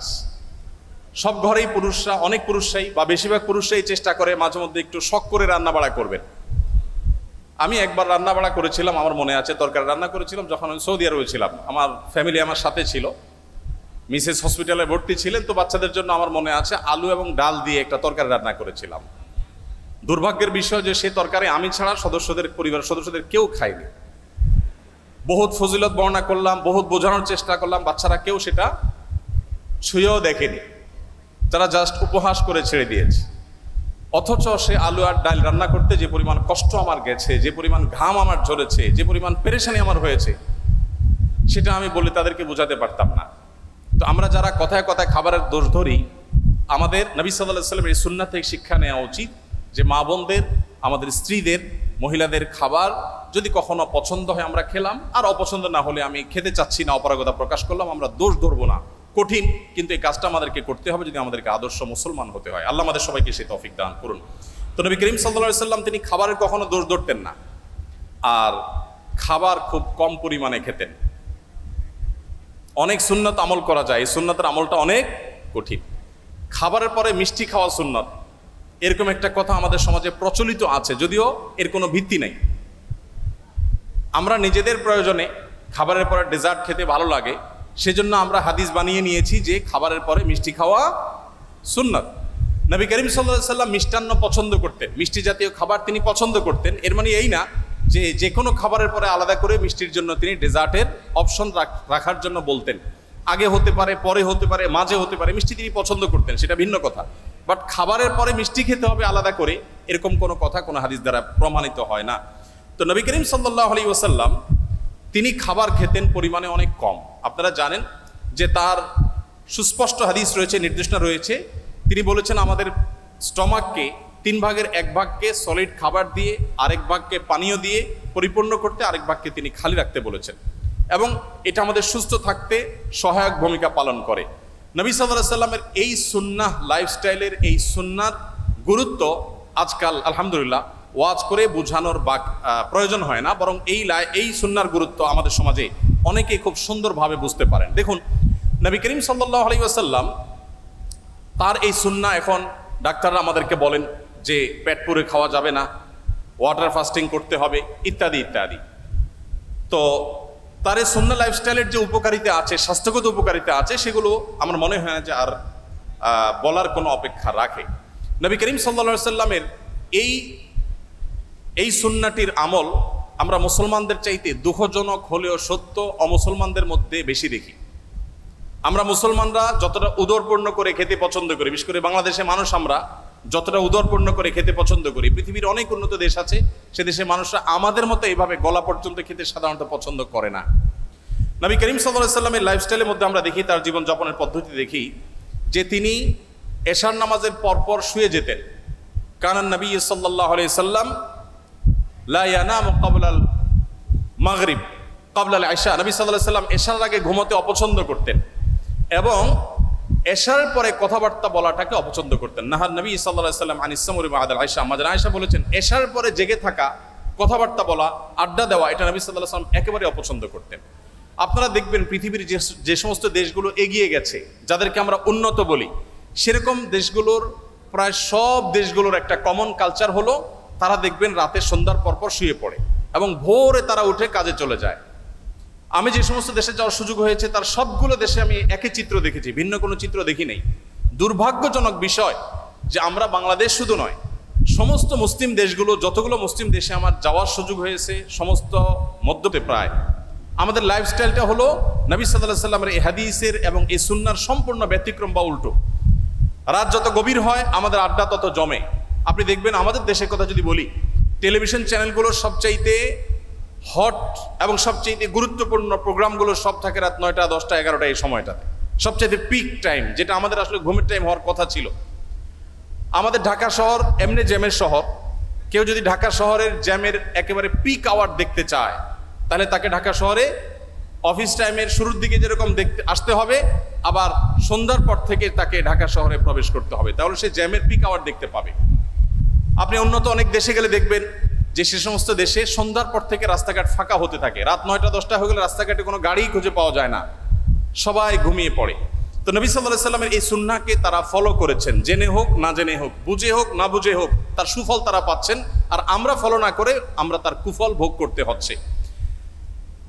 সব ঘরেই পুরুষরা, অনেক পুরুষরাই বা বেশিরভাগ পুরুষরাই চেষ্টা করে মাঝে মধ্যে একটু শখ করে রান্না বাড়া করবেন। আমি একবার রান্না বাড়া করেছিলাম, আমার মনে আছে, তরকারি রান্না করেছিলাম যখন আমি সৌদি আরবে ছিলাম। আমার ফ্যামিলি আমার সাথে ছিল, মিসেস হসপিটালে ভর্তি ছিলেন, তো বাচ্চাদের জন্য আমার মনে আছে আলু এবং ডাল দিয়ে একটা তরকারি রান্না করেছিলাম। দুর্ভাগ্যের বিষয় যে সেই তরকারি আমি ছাড়া পরিবারের সদস্যদের কেউ খায়নি। বহুত ফজিলত বর্ণনা করলাম, বহুত বোঝানোর চেষ্টা করলাম, বাচ্চারা কেউ সেটা ছুঁয়েও দেখেনি, তারা জাস্ট উপহাস করে ছেড়ে দিয়েছে। অথচ সে আলু আর ডাল রান্না করতে যে পরিমাণ কষ্ট আমার গেছে, যে পরিমাণ ঘাম আমার ঝরেছে, যে পরিমাণ পেরেশানি আমার হয়েছে, সেটা আমি বলে তাদেরকে বোঝাতে পারতাম না। তো আমরা যারা কথায় কথায় খাবারের দোষ ধরি, আমাদের নবী সাল্লাল্লাহু আলাইহি ওয়াসাল্লামের এই সুন্নাত থেকে শিক্ষা নেওয়া উচিত যে মা বোনদের, আমাদের স্ত্রীদের, মহিলাদের খাবার যদি কখনো পছন্দ হয় আমরা খেলাম, আর অপছন্দ না হলে আমি খেতে চাচ্ছি না অপারগতা প্রকাশ করলাম, আমরা দোষ ধরবো না। কঠিন, কিন্তু এই কাজটা আমাদেরকে করতে হবে যদি আমাদেরকে আদর্শ মুসলমান হতে হয়। আল্লাহ আমাদের সবাইকে সেই তৌফিক দান করুন। তো নবী করিম সাল্লাল্লাহু আলাইহি ওয়াসাল্লাম তিনি খাবারের কখনো দোষ ধরতেন না, আর খাবার খুব কম পরিমাণে খেতেন। অনেক সুন্নত আমল করা যায়, এই সুন্নতের আমলটা অনেক কঠিন। খাবারের পরে মিষ্টি খাওয়া সুন্নত, এরকম একটা কথা আমাদের সমাজে প্রচলিত আছে, যদিও এর কোনো ভিত্তি নাই। আমরা নিজেদের প্রয়োজনে খাবারের পরে ডেজার্ট খেতে ভালো লাগে, সেজন্য আমরা হাদিস বানিয়ে নিয়েছি যে খাবারের পরে মিষ্টি খাওয়া সুন্নত। নবী করিম সাল্লাল্লাহু আলাইহি ওয়াসাল্লাম মিষ্টান্ন পছন্দ করতেন, মিষ্টি জাতীয় খাবার তিনি পছন্দ করতেন। এর মানে এই না যে যে কোনো খাবারের পরে আলাদা করে মিষ্টির জন্য তিনি ডেজার্টের অপশন রাখার জন্য বলতেন। আগে হতে পারে, পরে হতে পারে, মাঝে হতে পারে, মিষ্টি তিনি পছন্দ করতেন, সেটা ভিন্ন কথা। বাট খাবারের পরে মিষ্টি খেতে হবে আলাদা করে, এরকম কোনো কথা কোনো হাদিস দ্বারা প্রমাণিত হয় না। তো নবী করিম সাল্লাল্লাহু আলাইহি ওয়াসাল্লাম তিনি খাবার খেতেন পরিমাণে অনেক কম। আপনারা জানেন যে তার সুস্পষ্ট হাদিস রয়েছে, নির্দেশনা রয়েছে। তিনি বলেছেন আমাদের স্টমাককে 3 ভাগের 1 ভাগকে সলিড খাবার দিয়ে, আরেক ভাগকে পানীয় দিয়ে পরিপূর্ণ করতে, আরেক ভাগকে তিনি খালি রাখতে বলেছেন, এবং এটা আমাদের সুস্থ থাকতে সহায়ক ভূমিকা পালন করে। নবী সাল্লাল্লাহু আলাইহি ওয়াসাল্লামের এই সুন্নাহ লাইফস্টাইলের এই সুন্নার গুরুত্ব আজকাল আলহামদুলিল্লাহ ওয়াজ করে বোঝানোর প্রয়োজন হয় না, বরং এই সুন্নার গুরুত্ব আমাদের সমাজে অনেকেই খুব সুন্দরভাবে বুঝতে পারেন। দেখুন নবী করিম সাল্লাল্লাহু আলাইহি ওয়াসাল্লাম তার এই সুন্না, এখন ডাক্তাররা আমাদেরকে বলেন যে পেট পুরে খাওয়া যাবে না, ওয়াটার ফাস্টিং করতে হবে, ইত্যাদি ইত্যাদি। তো তার এই সুন্নাহ লাইফস্টাইলের যে উপকারিতা আছে, স্বাস্থ্যগত উপকারিতা আছে, সেগুলো আমার মনে হয় না যে আর বলার কোনো অপেক্ষা রাখে। নবী করিম সাল্লাল্লাহু আলাইহি ওয়াসাল্লামের এই সুন্নাটির আমল আমরা মুসলমানদের চাইতে দুঃখজনক হলেও সত্য অমুসলমানদের মধ্যে বেশি দেখি। আমরা মুসলমানরা যতটা উদরপূর্ণ করে খেতে পছন্দ করি, বিশেষ করে বাংলাদেশে মানুষ আমরা যতটা উদরপূর্ণ করে খেতে পছন্দ করি, পৃথিবীর অনেক উন্নত দেশ আছে, সে দেশে মানুষরা আমাদের মতো এইভাবে গলা পর্যন্ত খেতে সাধারণত পছন্দ করে না। নবী করিম সাল্লাল্লাহু আলাইহি ওয়াসাল্লামের লাইফস্টাইলের মধ্যে আমরা দেখি, তার জীবনযাপনের পদ্ধতি দেখি যে তিনি এশার নামাজের পরপর শুয়ে যেতেন। কানান নবী সাল্লাল্লাহু আলাইহি ওয়াসাল্লাম লা ইয়ানামু ক্বাবলাল মাগরিব ক্বাবলাল ইশা, নবী সাল্লাল্লাহু আলাইহি ওয়াসাল্লাম এশার আগে ঘুমাতে অপছন্দ করতেন এবং এশার পরে কথাবার্তা বলাটাকে অপছন্দ করতেন। নাহার নবী সাল্লাল্লাহু আলাইহি ওয়াসাল্লাম আনিস সামরি বাদাল আয়েশা, আমাদের আয়েশা বলেছেন এশার পরে জেগে থাকা, কথাবার্তা বলা, আড্ডা দেওয়া, এটা নবী সাল্লাল্লাহু আলাইহি ওয়াসাল্লাম একেবারে অপছন্দ করতেন। আপনারা দেখবেন পৃথিবীর যে সমস্ত দেশগুলো এগিয়ে গেছে, যাদেরকে আমরা উন্নত বলি, সেরকম দেশগুলোর প্রায় সব দেশগুলোর একটা কমন কালচার হলো তারা দেখবেন রাতে সন্ধ্যার পরপর শুয়ে পড়ে এবং ভোরে তারা উঠে কাজে চলে যায়। আমি যে সমস্ত দেশে যাওয়ার সুযোগ হয়েছে তার সবগুলো দেশে আমি একই চিত্র দেখেছি, ভিন্ন কোনো চিত্র দেখি নেই। দুর্ভাগ্যজনক বিষয় যে আমরা বাংলাদেশ শুধু নয়, সমস্ত মুসলিম দেশগুলো, যতগুলো মুসলিম দেশে আমার যাওয়ার সুযোগ হয়েছে, সমস্ত মধ্যতে প্রায় আমাদের লাইফস্টাইলটা হলো নবী সাল্লাল্লাহু আলাইহি ওয়াসাল্লামের এই হাদিসের এবং এই সুন্নার সম্পূর্ণ ব্যতিক্রম বা উল্টো। রাত যত গভীর হয় আমাদের আড্ডা তত জমে। আপনি দেখবেন আমাদের দেশের কথা যদি বলি, টেলিভিশন চ্যানেলগুলোর সবচাইতে হট এবং সবচাইতে গুরুত্বপূর্ণ প্রোগ্রামগুলো সব থাকে রাত 9টা, 10টা, 11টা এই সময়টাতে, সবচাইতে পিক টাইম, যেটা আমাদের আসলে ঘুমের টাইম হওয়ার কথা ছিল। আমাদের ঢাকা শহর এমনি জ্যামের শহর, কেউ যদি ঢাকা শহরের জ্যামের একেবারে পিক আওয়ার দেখতে চায় তাহলে তাকে ঢাকা শহরে অফিস টাইমের শুরুর দিকে যেরকম দেখতে আসতে হবে, আবার সন্ধ্যার পর থেকে তাকে ঢাকা শহরে প্রবেশ করতে হবে, তাহলে সে জ্যামের পিক আওয়ার দেখতে পাবে। আপনি উন্নত অনেক দেশে গেলে দেখবেন যে সে সমস্ত দেশে সন্ধ্যার পর থেকে রাস্তাঘাট ফাঁকা হতে থাকে, রাত 9টা 10টা হয়ে গেলে রাস্তাঘাটে কোনো গাড়ি খুঁজে পাওয়া যায় না, সবাই ঘুমিয়ে পড়ে। তো নবী সাল্লাল্লাহু আলাইহি ওয়াসাল্লামের এই সুন্নাহকে তারা ফলো করেছেন, জেনে হোক না জেনে হোক, বুঝে হোক না বুঝে হোক, তার সুফল তারা পাচ্ছেন, আর আমরা ফলো না করে আমরা তার কুফল ভোগ করতে হচ্ছে।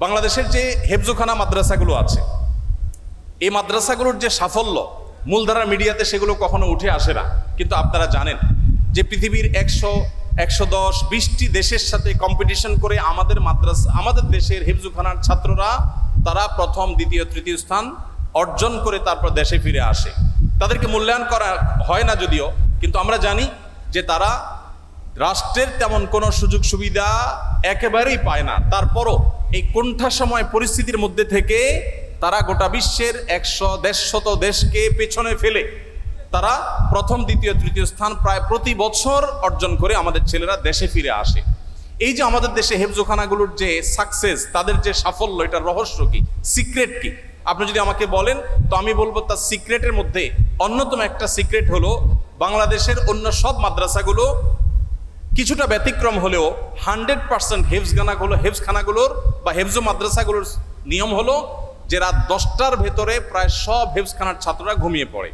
বাংলাদেশের যে হেফজোখানা মাদ্রাসাগুলো আছে, এই মাদ্রাসাগুলোর যে সাফল্য মূলধারার মিডিয়াতে সেগুলো কখনো উঠে আসে না, কিন্তু আপনারা জানেন যে পৃথিবীর 100, 110, 20টি দেশের সাথে কম্পিটিশন করে আমাদের মাদ্রাসা, আমাদের দেশের হেফজোখানার ছাত্ররা তারা প্রথম, দ্বিতীয়, তৃতীয় স্থান অর্জন করে তারপর দেশে ফিরে আসে। তাদেরকে মূল্যায়ন করা হয় না যদিও, কিন্তু আমরা জানি যে তারা রাষ্ট্রের তেমন কোনো সুযোগ সুবিধা একেবারেই পায় না। তারপরও এই কোণঠাসময় পরিস্থিতির মধ্যে থেকে তারা গোটা বিশ্বের 100-150 দেশকে পেছনে ফেলে তারা প্রথম, দ্বিতীয়, তৃতীয় স্থান প্রায় প্রতি বছর অর্জন করে আমাদের ছেলেরা দেশে ফিরে আসে। এই যে আমাদের দেশে হেফজোখানাগুলোর যে সাকসেস, তাদের যে সাফল্য, এটার রহস্য কি, সিক্রেট কি? আপনি যদি আমাকে বলেন তো আমি বলবো তার সিক্রেটের মধ্যে অন্যতম একটা সিক্রেট হলো বাংলাদেশের অন্য সব মাদ্রাসাগুলো কিছুটা ব্যতিক্রম হলেও 100% হেফজখানাগুলোর বা হেফজো মাদ্রাসাগুলোর নিয়ম হলো যে রাত 10টার ভেতরে প্রায় সব হেফজখানার ছাত্ররা ঘুমিয়ে পড়ে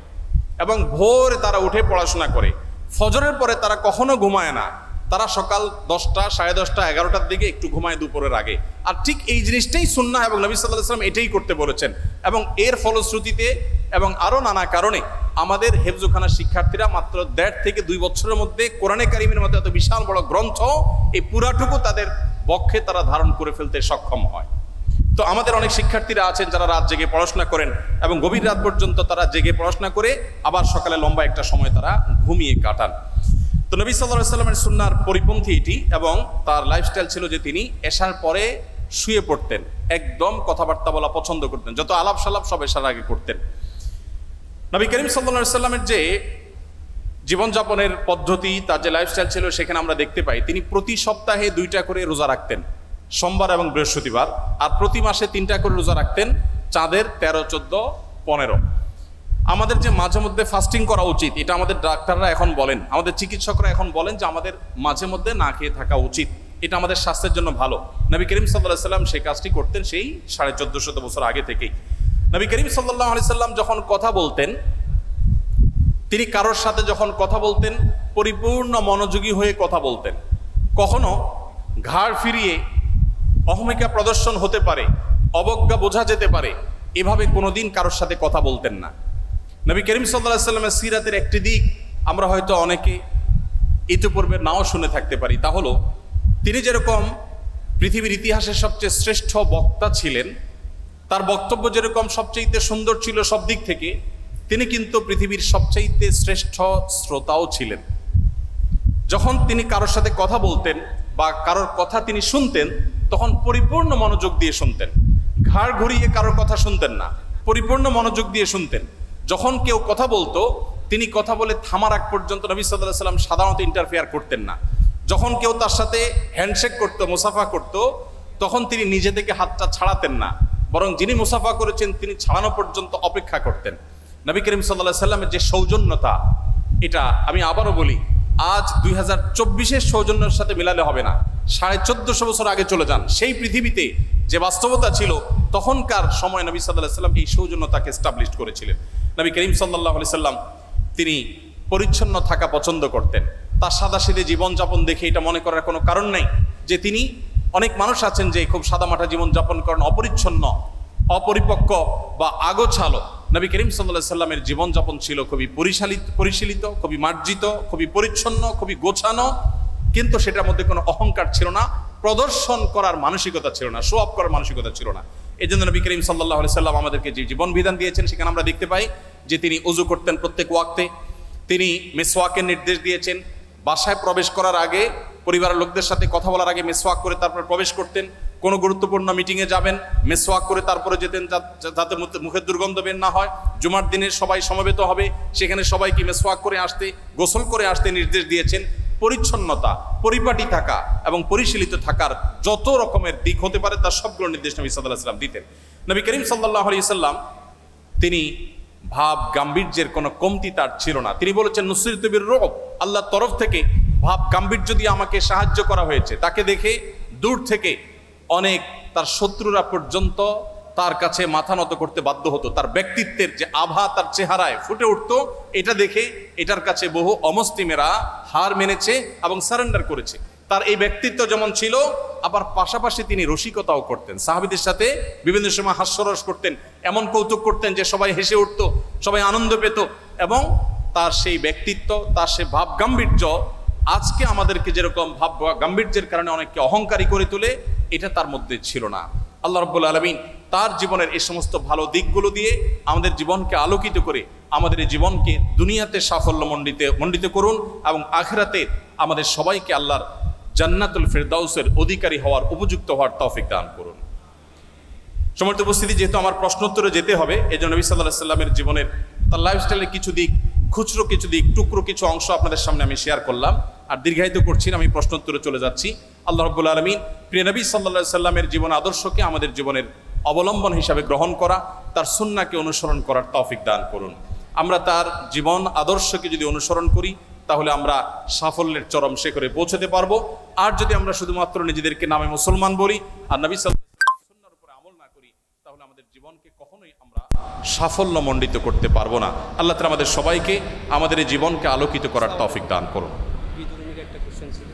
এবং ভোরে তারা উঠে পড়াশোনা করে। ফজরের পরে তারা কখনো ঘুমায় না, তারা সকাল 10টা, 10:30, 11টার দিকে একটু ঘুমায় দুপুরের আগে। আর ঠিক এই জিনিসটাই সুন্নাহ এবং নবী সাল্লাল্লাহু আলাইহি ওয়াসাল্লাম এটাই করতে বলেছেন। এবং এর ফলশ্রুতিতে এবং আরও নানা কারণে আমাদের হেফজোখানার শিক্ষার্থীরা মাত্র 1.5 থেকে 2 বছরের মধ্যে কোরআনে কারিমের মতো এত বিশাল বড় গ্রন্থ এই পুরাটুকু তাদের বক্ষে তারা ধারণ করে ফেলতে সক্ষম হয়। তো আমাদের অনেক শিক্ষার্থীরা আছেন যারা রাত জেগে পড়াশোনা করেন এবং গভীর রাত পর্যন্ত তারা জেগে পড়াশোনা করে আবার সকালে লম্বা একটা সময় তারা ঘুমিয়ে কাটান। তো নবী সাল্লাল্লাহু আলাইহি ওয়াসাল্লামের সুন্নাহর পরিপন্থী এটি, এবং তার লাইফস্টাইল ছিল যে তিনি এশার পরে শুয়ে পড়তেন, একদম কথাবার্তা বলা পছন্দ করতেন, যত আলাপ সালাপ সব এশার আগে করতেন। নবী করিম সাল্লাল্লাহু আলাইহি ওয়াসাল্লামের যে জীবনযাপনের পদ্ধতি, তার যে লাইফস্টাইল ছিল, সেখানে আমরা দেখতে পাই তিনি প্রতি সপ্তাহে 2টা করে রোজা রাখতেন, সোমবার এবং বৃহস্পতিবার, আর প্রতি মাসে 3টা করে রোজা রাখতেন, চাঁদের 13, 14, 15। আমাদের যে মাঝে মধ্যে ফাস্টিং করা উচিত, এটা আমাদের ডাক্তাররা এখন বলেন, আমাদের চিকিৎসকরা এখন বলেন যে আমাদের মাঝে মধ্যে না খেয়ে থাকা উচিত, এটা আমাদের স্বাস্থ্যের জন্য ভালো। নবী করিম সাল্লাল্লাহু আলাইহি ওয়াসাল্লাম সেই কাজটি করতেন সেই 1450 বছর আগে থেকেই। নবী করিম সাল্লাল্লাহু আলাইহি ওয়াসাল্লাম যখন কথা বলতেন, তিনি কারোর সাথে যখন কথা বলতেন পরিপূর্ণ মনোযোগী হয়ে কথা বলতেন। কখনো ঘাড় ফিরিয়ে অহমিকা প্রদর্শন হতে পারে, অবজ্ঞা বোঝা যেতে পারে, এভাবে কোনোদিন কারোর সাথে কথা বলতেন না। নবী করিম সাল্লাল্লাহু আলাইহি ওয়াসাল্লামের সিরাতের একটি দিক আমরা হয়তো অনেকে ইতিপূর্বে নাও শুনে থাকতে পারি, তা হলো তিনি যেরকম পৃথিবীর ইতিহাসের সবচেয়ে শ্রেষ্ঠ বক্তা ছিলেন, তার বক্তব্য যেরকম সবচেয়ে সুন্দর ছিল সব দিক থেকে, তিনি কিন্তু পৃথিবীর সবচেয়ে শ্রেষ্ঠ শ্রোতাও ছিলেন। যখন তিনি কারোর সাথে কথা বলতেন বা কারোর কথা তিনি শুনতেন, তখন পরিপূর্ণ মনোযোগ দিয়ে শুনতেন, ঘাড় ঘুরিয়ে কারোর কথা শুনতেন না, পরিপূর্ণ মনোযোগ দিয়ে শুনতেন। যখন কেউ কথা বলতো, তিনি কথা বলে থামার আগ পর্যন্ত নবী সাল্লাল্লাহু আলাইহি ওয়াসাল্লাম সাধারণত ইন্টারফেয়ার করতেন না। যখন কেউ তার সাথে হ্যান্ডশেক করতো, মুসাফা করতো, তখন তিনি নিজে থেকে হাতটা ছাড়াতেন না, বরং যিনি মুসাফা করেছেন তিনি ছাড়ানো পর্যন্ত অপেক্ষা করতেন। নবী করিম সাল্লাল্লাহু আলাইহি ওয়াসাল্লামের যে সৌজন্যতা, এটা আমি আবারও বলি, আজ 2024-এর সৌজন্যের সাথে মিলালে হবে না। 1450 বছর আগে চলে যান, সেই পৃথিবীতে যে বাস্তবতা ছিল তখনকার সময় নবী সাল্লাল্লাহু আলাইহি ওয়াসাল্লাম এই সৌজন্যতাকে এস্টাবলিশ করেছিলেন। নবী করিম সাল্লাল্লাহু আলাইহি ওয়াসাল্লাম তিনি পরিচ্ছন্ন থাকা পছন্দ করতেন। তার সাদাসিধে জীবনযাপন দেখে এটা মনে করার কোনো কারণ নেই যে তিনি, অনেক মানুষ আছেন যে খুব সাদামাটা জীবনযাপন করেন, অপরিচ্ছন্ন, অপরিপক্ক বা আগোছালো। নবী করিম সাল্লাল্লাহু আলাইহি ওয়াসাল্লামের জীবনযাপন ছিল খুবই পরিশীলিত, খুবই মার্জিত, খুবই পরিচ্ছন্ন, খুবই গোছানো, কিন্তু সেটার মধ্যে কোনো অহংকার ছিল না, প্রদর্শন করার মানসিকতা ছিল না, শো অফ করার মানসিকতা ছিল না। এই জন্য নবী করিম সাল্লাল্লাহু আলাইহি ওয়াসাল্লাম আমাদেরকে যে জীবন বিধান দিয়েছেন, সেখানে আমরা দেখতে পাই যে তিনি ওযু করতেন প্রত্যেক ওয়াক্তে, তিনি মিসওয়াকের নির্দেশ দিয়েছেন, বাসায় প্রবেশ করার আগে, পরিবারের লোকদের সাথে কথা বলার আগে মিসওয়াক করে তারপর প্রবেশ করতেন। কোনো গুরুত্বপূর্ণ মিটিংয়ে যাবেন, মিসওয়াক করে তারপরে যেতেন, যাতে মুখের দুর্গন্ধ বের না হয়। জুমার দিনে সবাই সমবেত হবে, সেখানে সবাইকে মিসওয়াক করে আসতে, গোসল করে আসতে নির্দেশ দিয়েছেন। পরিচ্ছন্নতা, পরিপাটি থাকা এবং পরিশীলিত থাকার যত রকমের দিক হতে পারে তার সবগুলো নির্দেশ নবী সাল্লাল্লাহু আলাইহি ওয়াসাল্লাম দিতেন। নবী করিম সাল্লাল্লাহু আলাইহি ওয়াসাল্লাম তিনি ভাব গাম্ভীর্যের কোনো কমতি তার ছিল না। তিনি বলেছেন, নুসরিতু বির-রুব, আল্লাহর তরফ থেকে ভাব গাম্ভীর্য দিয়ে আমাকে সাহায্য করা হয়েছে। তাকে দেখে দূর থেকে অনেক তার শত্রুরা পর্যন্ত তার কাছে মাথা নত করতে বাধ্য হতো। তার ব্যক্তিত্বের যে আভা তার চেহারায় ফুটে উঠত, এটা দেখে এটার কাছে বহু অমুসলিমেরা হার মেনেছে এবং সারেন্ডার করেছে। তার এই ব্যক্তিত্ব যেমন ছিল, আবার পাশাপাশি তিনি রসিকতাও করতেন, সাহাবীদের সাথে বিভিন্ন সময় হাস্যরস করতেন, এমন কৌতুক করতেন যে সবাই হেসে উঠত, সবাই আনন্দ পেত। এবং তার সেই ব্যক্তিত্ব, তার সেই ভাব গাম্ভীর্য আজকে আমাদেরকে যেরকম ভাব গাম্ভীর্যের কারণে অনেককে অহংকারী করে তোলে, এটা তার মধ্যে ছিল না। আল্লাহ রাব্বুল আলামিন তার জীবনের এই সমস্ত ভালো দিকগুলো দিয়ে আমাদের জীবনকে আলোকিত করে আমাদের এই জীবনকে দুনিয়াতে সাফল্য মণ্ডিত করুন এবং আখিরাতে আমাদের সবাইকে আল্লাহর জান্নাতুল ফিরদাউসের অধিকারী হওয়ার, উপযুক্ত হওয়ার তৌফিক দান করুন। সম্মানিত উপস্থিতি, যেহেতু আমার প্রশ্নোত্তরে যেতে হবে, এই জন্য নবী সাল্লাল্লাহু আলাইহি ওয়াসাল্লামের জীবনের, তার লাইফস্টাইলের কিছু দিক খুচরো কিছু দিক, টুকরো কিছু অংশ আপনাদের সামনে আমি শেয়ার করলাম। আর দীর্ঘায়িত করছি না, আমি প্রশ্নোত্তরে চলে যাচ্ছি। আল্লাহ রাব্বুল আলামিন প্রিয় নবী সাল্লাল্লাহু আলাইহি সাল্লামের জীবন আদর্শকে আমাদের জীবনের অবলম্বন হিসাবে গ্রহণ করা, তার সুন্নাহকে অনুসরণ করার তৌফিক দান করুন। আমরা তার জীবন আদর্শকে যদি অনুসরণ করি তাহলে আমরা সাফল্যের চরম শিখরে পৌঁছতে পারবো। আর যদি আমরা শুধুমাত্র নিজেদেরকে নামে মুসলমান বলি আর নবী সাল্লাল্লাহু আলাইহি ওয়াসাল্লামের সুন্নাহর উপরে আমল না করি, তাহলে আমাদের জীবনকে কখনোই আমরা সাফল্যমণ্ডিত করতে পারবো না। আল্লাহ তাআলা আমাদের সবাইকে আমাদের এই জীবনকে আলোকিত করার তৌফিক দান করুন। একটা কোশ্চেন ছিল।